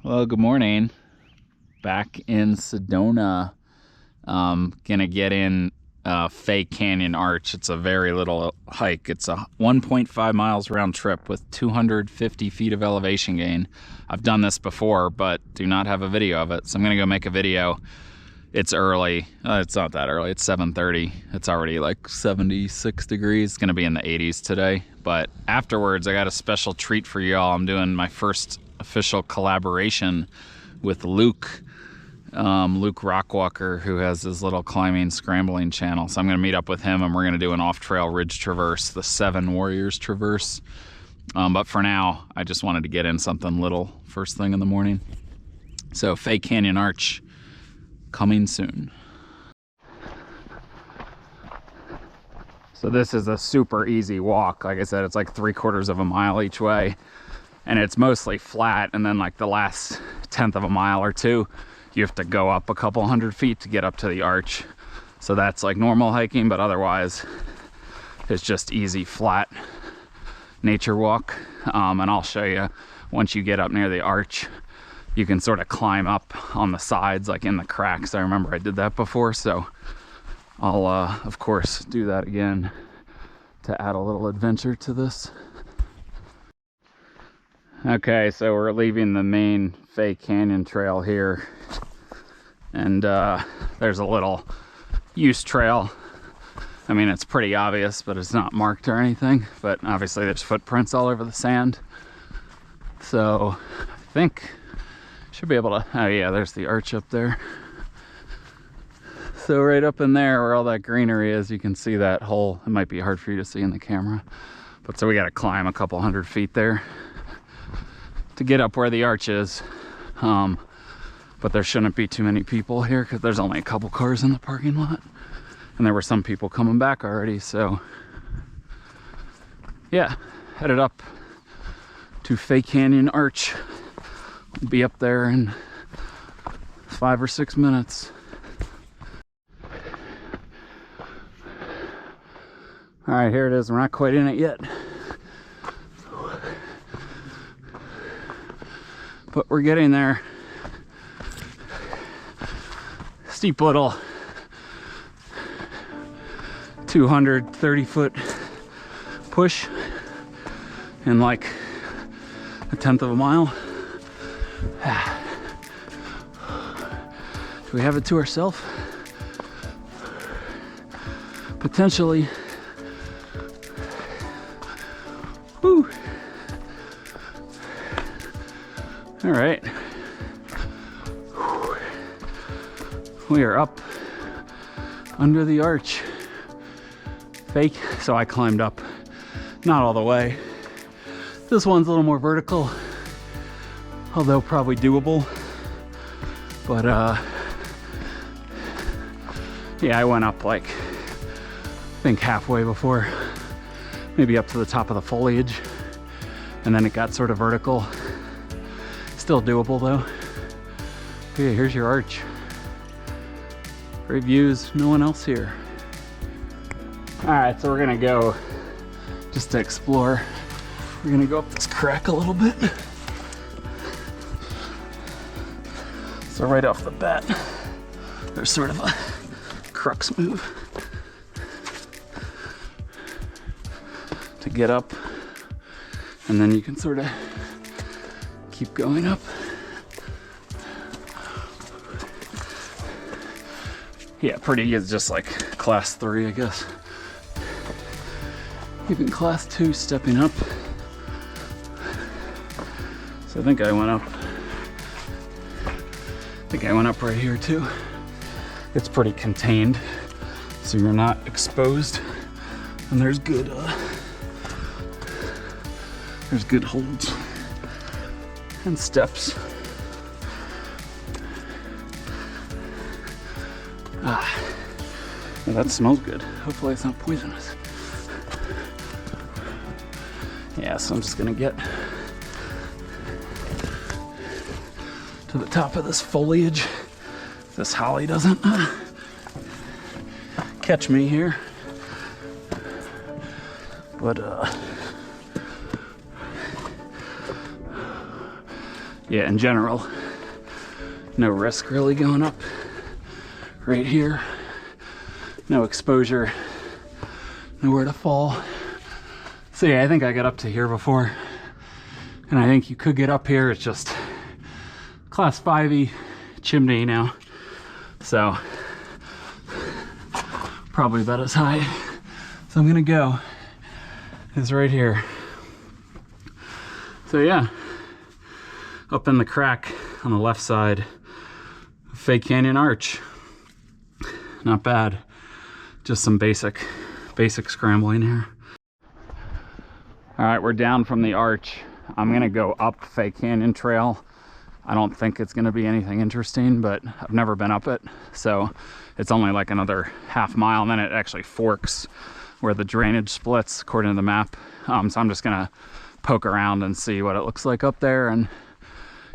Well, good morning. Back in Sedona. Gonna get in Fay Canyon Arch. It's a very little hike. It's a 1.5 miles round trip with 250 feet of elevation gain. I've done this before, but do not have a video of it. So I'm gonna go make a video. It's early. It's not that early. It's 7:30. It's already like 76 degrees. It's gonna be in the 80s today. But afterwards, I got a special treat for y'all. I'm doing my first official collaboration with Luke Rockwalker, who has his little climbing scrambling channel. So I'm going to meet up with him and we're going to do an off-trail ridge traverse, the Seven Warriors Traverse. But for now, I just wanted to get in something little first thing in the morning. So Fay Canyon Arch coming soon. So this is a super easy walk. Like I said, it's like 3/4 of a mile each way. And it's mostly flat, and then like the last 1/10 of a mile or two, you have to go up a couple hundred feet to get up to the arch. So that's like normal hiking, but otherwise it's just easy flat nature walk. And I'll show you, once you get up near the arch, you can sort of climb up on the sides, like in the cracks. I remember I did that before, so I'll of course do that again to add a little adventure to this. Okay, so we're leaving the main Fay Canyon trail here, and there's a little used trail. I mean, it's pretty obvious, but it's not marked or anything, but obviously there's footprints all over the sand. So I think should be able to, oh yeah, there's the arch up there. So right up in there where all that greenery is, you can see that hole. It might be hard for you to see in the camera, but so we got to climb a couple hundred feet there to get up where the arch is. But there shouldn't be too many people here because there's only a couple cars in the parking lot, and there were some people coming back already. So yeah, headed up to Fay Canyon Arch. We'll be up there in 5 or 6 minutes. All right, here it is. We're not quite in it yet, but we're getting there. Steep little 230-foot push in like 1/10 of a mile. Do we have it to ourselves? Potentially. Woo. All right. We are up under the arch. Fake. So I climbed up, not all the way. This one's a little more vertical, although probably doable. But yeah, I went up like, I think halfway before, maybe up to the top of the foliage, and then it got sort of vertical. Still doable though. Okay, here's your arch. Great views, no one else here. All right, so we're gonna go, just to explore, we're gonna go up this crack a little bit. So right off the bat, there's sort of a crux move to get up, and then you can sort of keep going up. Yeah, pretty is just like class 3, I guess. Even class 2 stepping up. So I think I went up right here too. It's pretty contained, so you're not exposed, and there's good holds and steps. Yeah, that smells good. Hopefully it's not poisonous. Yeah, so I'm just gonna get to the top of this foliage. If this holly doesn't catch me here. But yeah, in general, no risk really going up right here. No exposure, nowhere to fall. So yeah, I think I got up to here before, and I think you could get up here. It's just class 5e chimney now, so probably about as high. So I'm gonna go is right here. So yeah, up in the crack on the left side of Fay Canyon Arch. Not bad. Just some basic scrambling here. All right, we're down from the arch. I'm gonna go up Fay Canyon Trail. I don't think it's gonna be anything interesting, but I've never been up it. So it's only like another half mile, and then it actually forks where the drainage splits according to the map. So I'm just gonna poke around and see what it looks like up there. And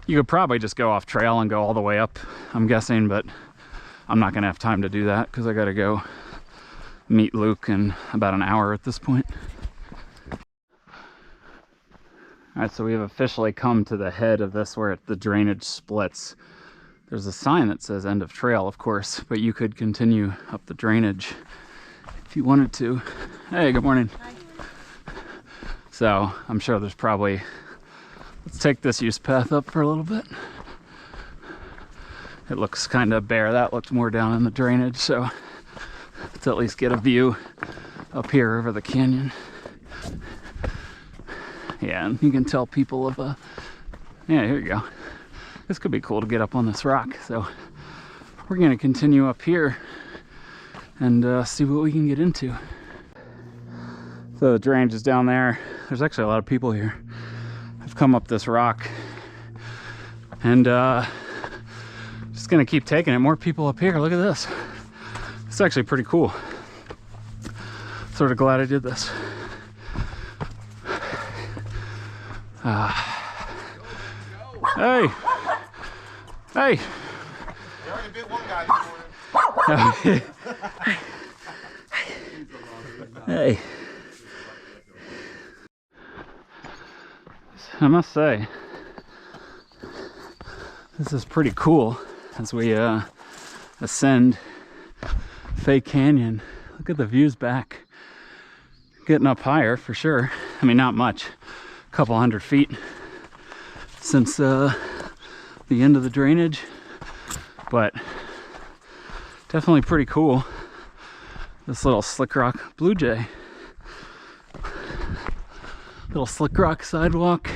you could probably just go off trail and go all the way up, I'm guessing, but I'm not gonna have time to do that because I gotta go meet Luke in about an hour at this point. All right, so we have officially come to the head of this where the drainage splits. There's a sign that says end of trail, of course, but you could continue up the drainage if you wanted to. Hey, good morning. Hi. So I'm sure there's probably, let's take this use path up for a little bit. It looks kind of bare. That looks more down in the drainage, so let's at least get a view up here over the canyon. Yeah, and you can tell people of yeah, here you go. This could be cool to get up on this rock. So we're gonna continue up here and see what we can get into. So the drainage is down there. There's actually a lot of people here. I've come up this rock and just gonna keep taking it. More people up here. Look at this. It's actually pretty cool. Sort of glad I did this. Hey! Hey! You already bit one guy this morning. Hey! I must say, this is pretty cool as we ascend Fay Canyon. Look at the views back. Getting up higher for sure. I mean, not much. A couple 100 feet since the end of the drainage, but definitely pretty cool. This little slick rock blue jay. Little slick rock sidewalk.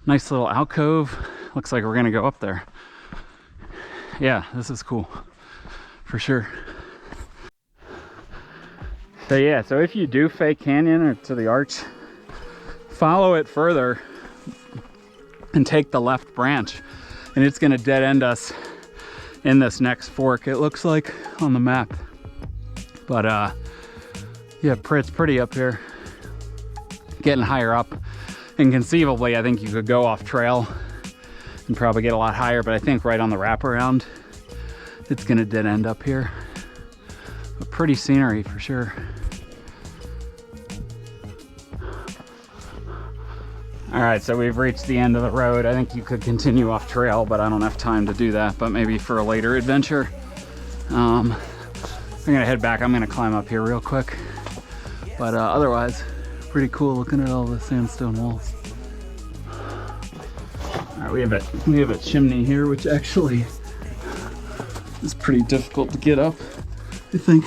Nice little alcove. Looks like we're gonna go up there. Yeah, this is cool for sure. So yeah, so if you do Fay Canyon or to the arch, follow it further and take the left branch, and it's gonna dead end us in this next fork, it looks like on the map. But yeah, it's pretty up here, getting higher up, and conceivably I think you could go off trail and probably get a lot higher, but I think right on the wraparound it's gonna dead end up here. But pretty scenery for sure. All right, so we've reached the end of the road. I think you could continue off trail, but I don't have time to do that, but maybe for a later adventure. I'm gonna head back. I'm gonna climb up here real quick. But otherwise, pretty cool looking at all the sandstone walls. All right, we have a chimney here, which actually is pretty difficult to get up, I think.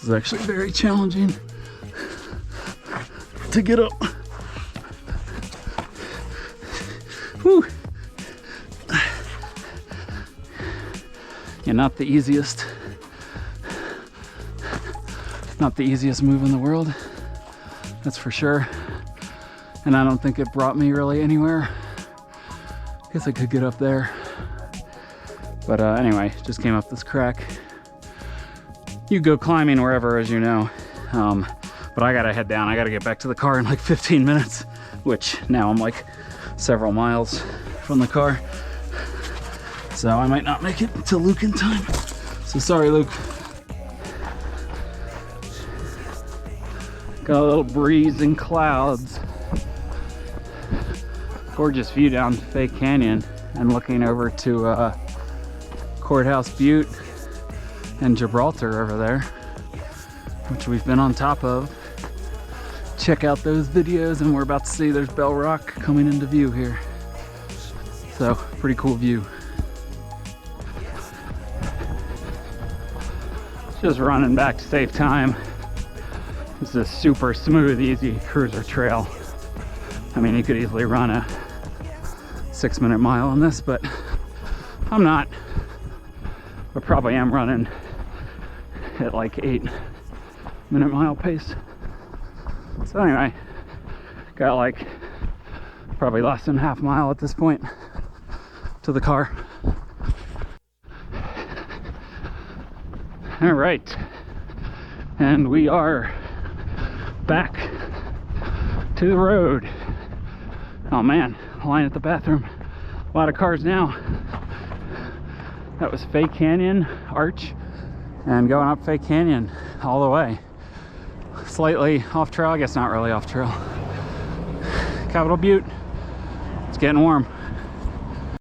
It's actually very challenging to get up. Whew. Yeah, not the easiest move in the world, that's for sure. And I don't think it brought me really anywhere. Guess I could get up there. But anyway, just came up this crack. You go climbing wherever, as you know, but I gotta head down. I gotta get back to the car in like 15 minutes, which now I'm like several miles from the car, so I might not make it to Luke in time. So sorry, Luke. Got a little breeze and clouds. Gorgeous view down Fay Canyon and looking over to Courthouse Butte and Gibraltar over there, which we've been on top of. Check out those videos, and we're about to see there's Bell Rock coming into view here. So, pretty cool view. Just running back to save time. This is a super smooth, easy cruiser trail. I mean, you could easily run a 6-minute mile on this, but I'm not. But probably am running at like 8-minute mile pace. So anyway, got like probably less than half mile at this point to the car. All right, and we are back to the road. Oh man, line at the bathroom. A lot of cars now. That was Fay Canyon Arch, and going up Fay Canyon all the way. Slightly off trail, I guess not really off trail. Capitol Butte, it's getting warm.